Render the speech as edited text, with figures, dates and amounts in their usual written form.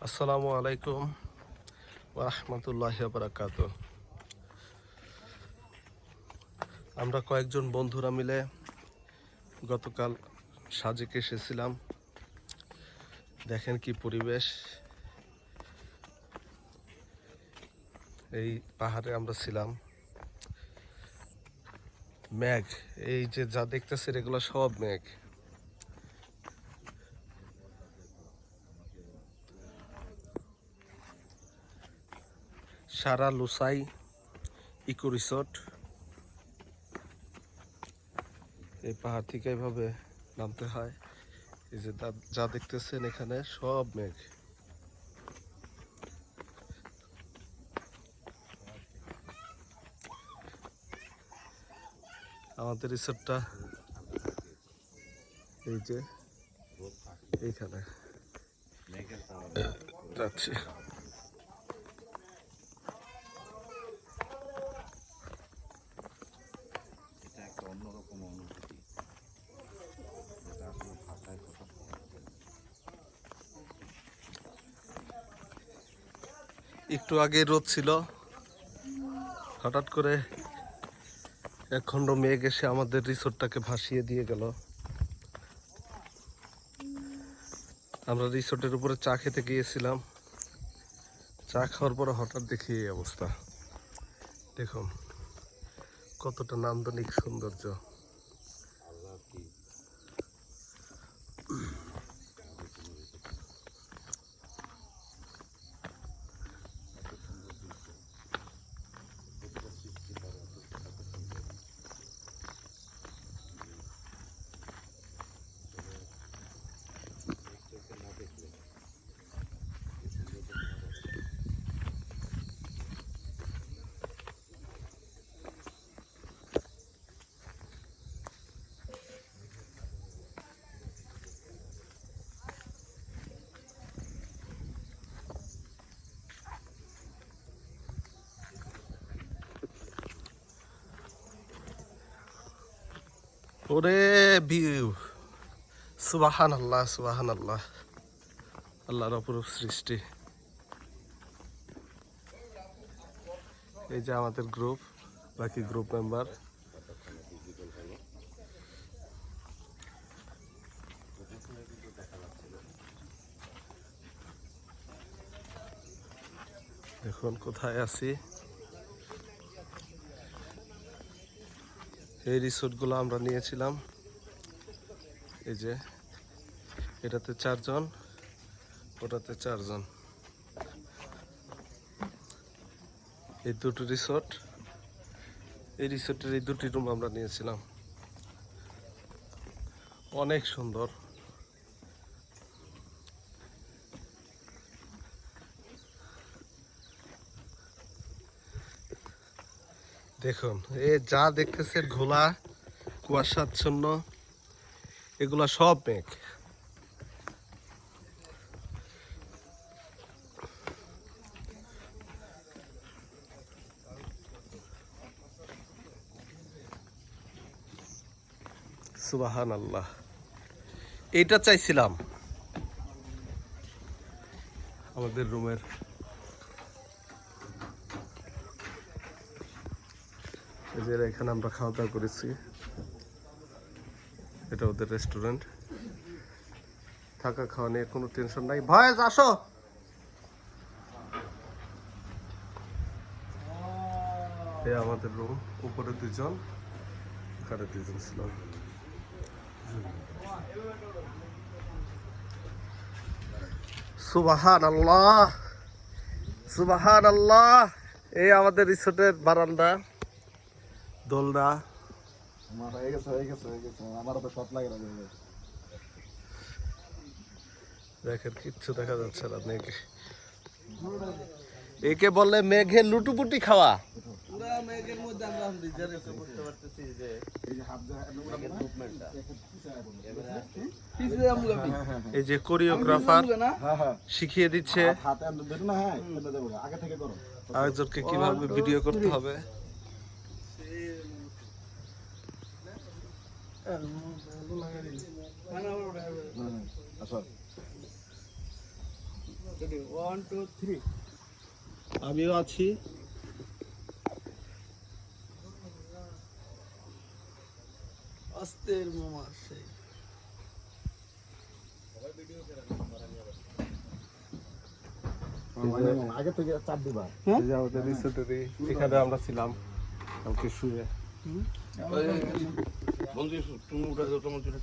আসসালামু আলাইকুম ওয়া রাহমাতুল্লাহি ওয়া বারাকাতুহু। আমরা কয়েকজন বন্ধুরা মিলে গতকাল সাজেকে এসেছিলাম। দেখেন কি পরিবেশ। এই পাহাড়ে আমরা ছিলাম। মেঘ, এই যে যা দেখতেছেন এগুলো সব মেঘ। সারা লুসাই ইকো রিসোর্ট। এই পাহাড় থেকে এইভাবে নামতে হয়। এই যে যা দেখতেছেন এখানে সব মেঘ। আমাদের রিসোর্টটা এই যে এইখানে যাচ্ছি। একটু আগে রোদ ছিল, হঠাৎ করে এক খণ্ড মেঘ এসে আমাদের রিসোর্টটাকে ভাসিয়ে দিয়ে গেল। আমরা রিসোর্টের উপরে চা খেতে গিয়েছিলাম। চা খাওয়ার পরে হঠাৎ দেখি এই অবস্থা। দেখুন কতটা নান্দনিক সৌন্দর্য। ওরে ভিউ, সুবহানাল্লাহ সুবহানাল্লাহ, আল্লাহর অপরূপ সৃষ্টি। এই যে আমাদের গ্রুপ, বাকি গ্রুপ মেম্বার। দেখুন কোথায় আছি। এই রিসোর্টগুলো আমরা নিয়েছিলাম। এই যে এটাতে 4 জন, ওটাতে 4 জন। এই দুটো রিসোর্ট, এই রিসোর্টের এই দুটি রুম আমরা নিয়েছিলাম। অনেক সুন্দর। দেখুন এ যা দেখতেছেন ঘোলা কুয়াশাচ্ছন্ন, এগুলা সব মেঘ। সুবহানাল্লাহ, এইটা চাইছিলাম আমাদের রুমের। এই যে এখানে আমরা খাওয়া দাওয়া করেছি। এটা ওদের রেস্টুরেন্ট। থাকা খাওয়া নিয়ে কোনো টেনশন নাই। ভয়েস আসো। এই আমাদের রুম, উপরে 2 জন, এখানে 2 জন ছিলাম। সুবহানাল্লাহ সুবহানাল্লাহ। এই আমাদের রিসোর্টের বারান্দা, দোলনা। দেখেন কিচ্ছু দেখা যাচ্ছে না মেঘ। একে বললে মেঘে লুটুপুটি খাওয়া। এই যে কোরিওগ্রাফার শিখিয়ে দিচ্ছে আরেকজনকে কিভাবে ভিডিও করতে হবে। আসো। One two three. আমিও আছি। আস্তের মামা সেই আগে থেকে চাপ দিবা। এই যে আমাদের রিসোর্টেরই এখানে আমরা ছিলাম কালকে শুয়ে। বন্ধু তুমি উঠে যাও, তোমার জন্য